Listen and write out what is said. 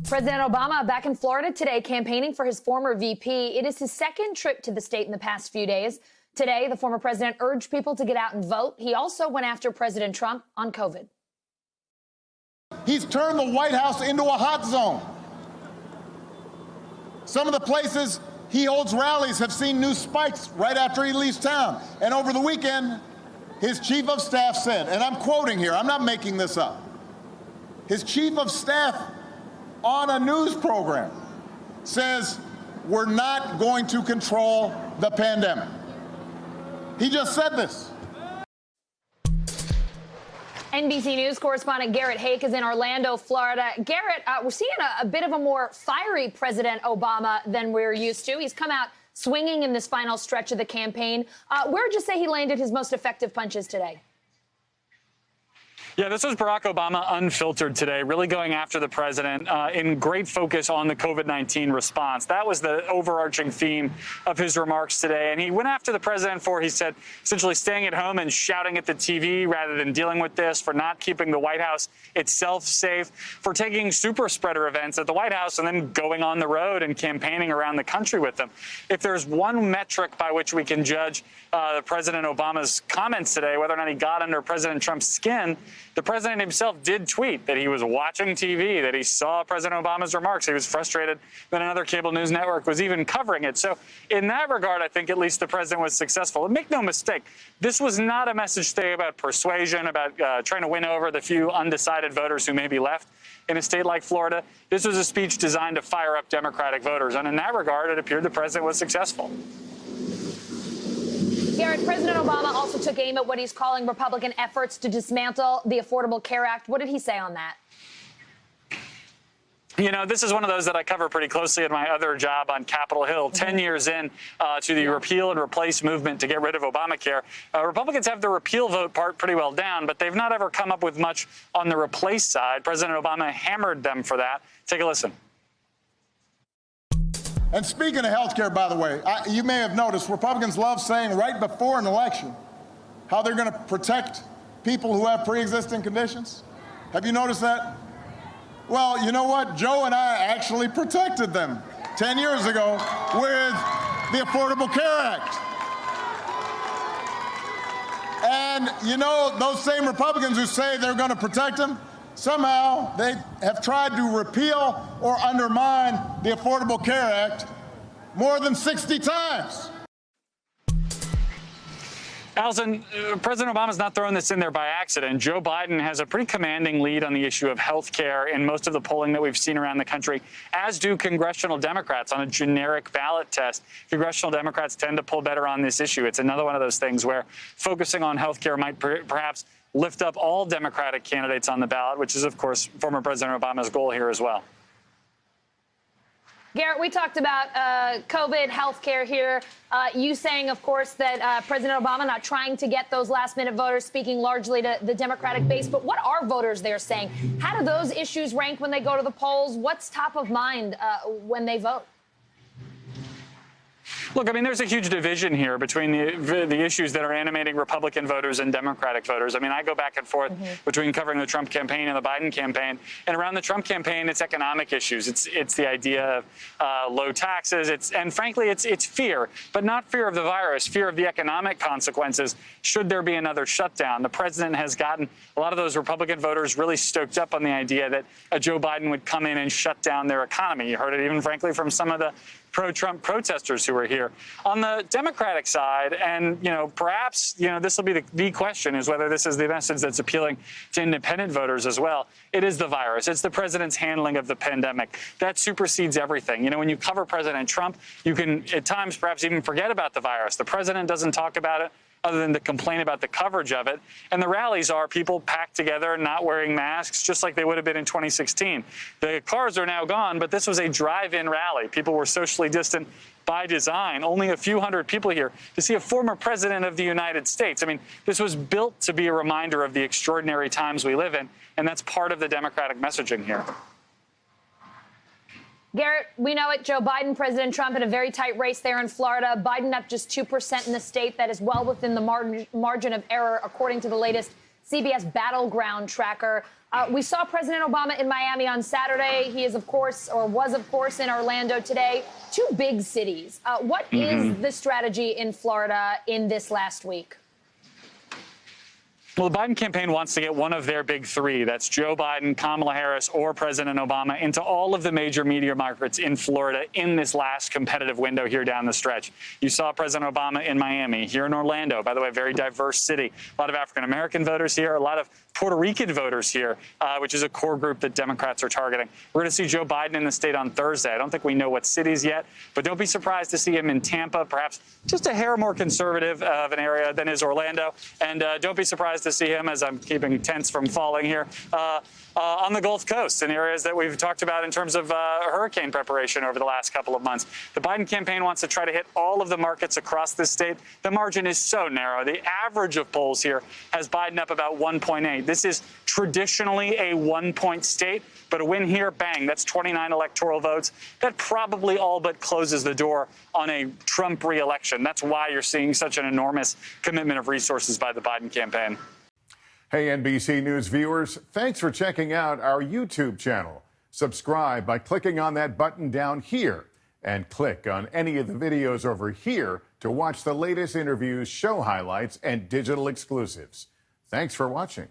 President Obama back in Florida today campaigning for his former VP. It is his second trip to the state in the past few days. Today, the former president urged people to get out and vote. He also went after President Trump on COVID. He's turned the White House into a hot zone. Some of the places he holds rallies have seen new spikes right after he leaves town. And over the weekend, his chief of staff said, and I'm quoting here, I'm not making this up, his chief of staff on a news program says, we're not going to control the pandemic. He just said this. NBC News correspondent Garrett Hake is in Orlando, Florida. Garrett, we're seeing a bit of a more fiery President Obama than we're used to. He's come out swinging in this final stretch of the campaign. Where would you say he landed his most effective punches today? Yeah, this was Barack Obama unfiltered today, really going after the president in great focus on the COVID-19 response. That was the overarching theme of his remarks today. And he went after the president for, he said, essentially staying at home and shouting at the TV rather than dealing with this, for not keeping the White House itself safe, for taking super spreader events at the White House and then going on the road and campaigning around the country with them. If there's one metric by which we can judge President Obama's comments today, whether or not he got under President Trump's skin, the president himself did tweet that he was watching TV, that he saw President Obama's remarks. He was frustrated that another cable news network was even covering it. So in that regard, I think at least the president was successful. And make no mistake, this was not a message today about persuasion, about trying to win over the few undecided voters who may be left in a state like Florida. This was a speech designed to fire up Democratic voters. And in that regard, it appeared the president was successful. Garrett, President Obama also took aim at what he's calling Republican efforts to dismantle the Affordable Care Act. What did he say on that? You know, this is one of those that I cover pretty closely in my other job on Capitol Hill. 10 years in to the repeal and replace movement to get rid of Obamacare. Republicans have the repeal vote part pretty well down, but they've not ever come up with much on the replace side. President Obama hammered them for that. Take a listen. And speaking of health care, by the way, you may have noticed Republicans love saying right before an election how they're going to protect people who have pre-existing conditions. Have you noticed that? Well, you know what? Joe and I actually protected them 10 years ago with the Affordable Care Act. And, you know, those same Republicans who say they're going to protect them, somehow they have tried to repeal or undermine the Affordable Care Act more than 60 times. Allison, President Obama's not throwing this in there by accident. Joe Biden has a pretty commanding lead on the issue of health care in most of the polling that we've seen around the country, as do congressional Democrats on a generic ballot test. Congressional Democrats tend to pull better on this issue. It's another one of those things where focusing on health care might perhaps lift up all Democratic candidates on the ballot, which is, of course, former President Obama's goal here as well. Garrett, we talked about COVID, health care here. You saying, of course, that President Obama not trying to get those last-minute voters, speaking largely to the Democratic base. But what are voters there saying? How do those issues rank when they go to the polls? What's top of mind when they vote? Look, I mean, there's a huge division here between the issues that are animating Republican voters and Democratic voters. I mean, I go back and forth between covering the Trump campaign and the Biden campaign. And around the Trump campaign, it's economic issues. It's the idea of low taxes. And frankly, it's fear, but not fear of the virus, fear of the economic consequences should there be another shutdown. The president has gotten a lot of those Republican voters really stoked up on the idea that Joe Biden would come in and shut down their economy. You heard it even, frankly, from some of the pro-Trump protesters who are here. On the Democratic side, and, you know, perhaps, you know, this will be the question is whether this is the message that's appealing to independent voters as well. It is the virus. It's the president's handling of the pandemic. That supersedes everything. You know, when you cover President Trump, you can at times perhaps even forget about the virus. The president doesn't talk about it other than to complain about the coverage of it. And the rallies are people packed together, not wearing masks, just like they would have been in 2016. The cars are now gone, but this was a drive-in rally. People were socially distant by design. Only a few hundred people here to see a former president of the United States. I mean, this was built to be a reminder of the extraordinary times we live in, and that's part of the Democratic messaging here. Garrett, we know it. Joe Biden, President Trump in a very tight race there in Florida. Biden up just 2% in the state. That is well within the margin of error, according to the latest CBS battleground tracker. We saw President Obama in Miami on Saturday. He is, of course, or was, of course, in Orlando today. Two big cities. What is the strategy in Florida in this last week? Well, the Biden campaign wants to get one of their big three, that's Joe Biden, Kamala Harris, or President Obama, into all of the major media markets in Florida in this last competitive window here down the stretch. You saw President Obama in Miami, here in Orlando, by the way, a very diverse city. A lot of African-American voters here, a lot of Puerto Rican voters here, which is a core group that Democrats are targeting. We're going to see Joe Biden in the state on Thursday. I don't think we know what cities yet, but don't be surprised to see him in Tampa, perhaps just a hair more conservative of an area than is Orlando. And don't be surprised to see him, as I'm keeping tents from falling here, on the Gulf Coast in areas that we've talked about in terms of hurricane preparation over the last couple of months. The Biden campaign wants to try to hit all of the markets across this state. The margin is so narrow. The average of polls here has Biden up about 1.8. This is traditionally a 1-point state, but a win here, bang, that's 29 electoral votes. That probably all but closes the door on a Trump re-election. That's why you're seeing such an enormous commitment of resources by the Biden campaign. Hey, NBC News viewers, thanks for checking out our YouTube channel. Subscribe by clicking on that button down here and click on any of the videos over here to watch the latest interviews, show highlights, and digital exclusives. Thanks for watching.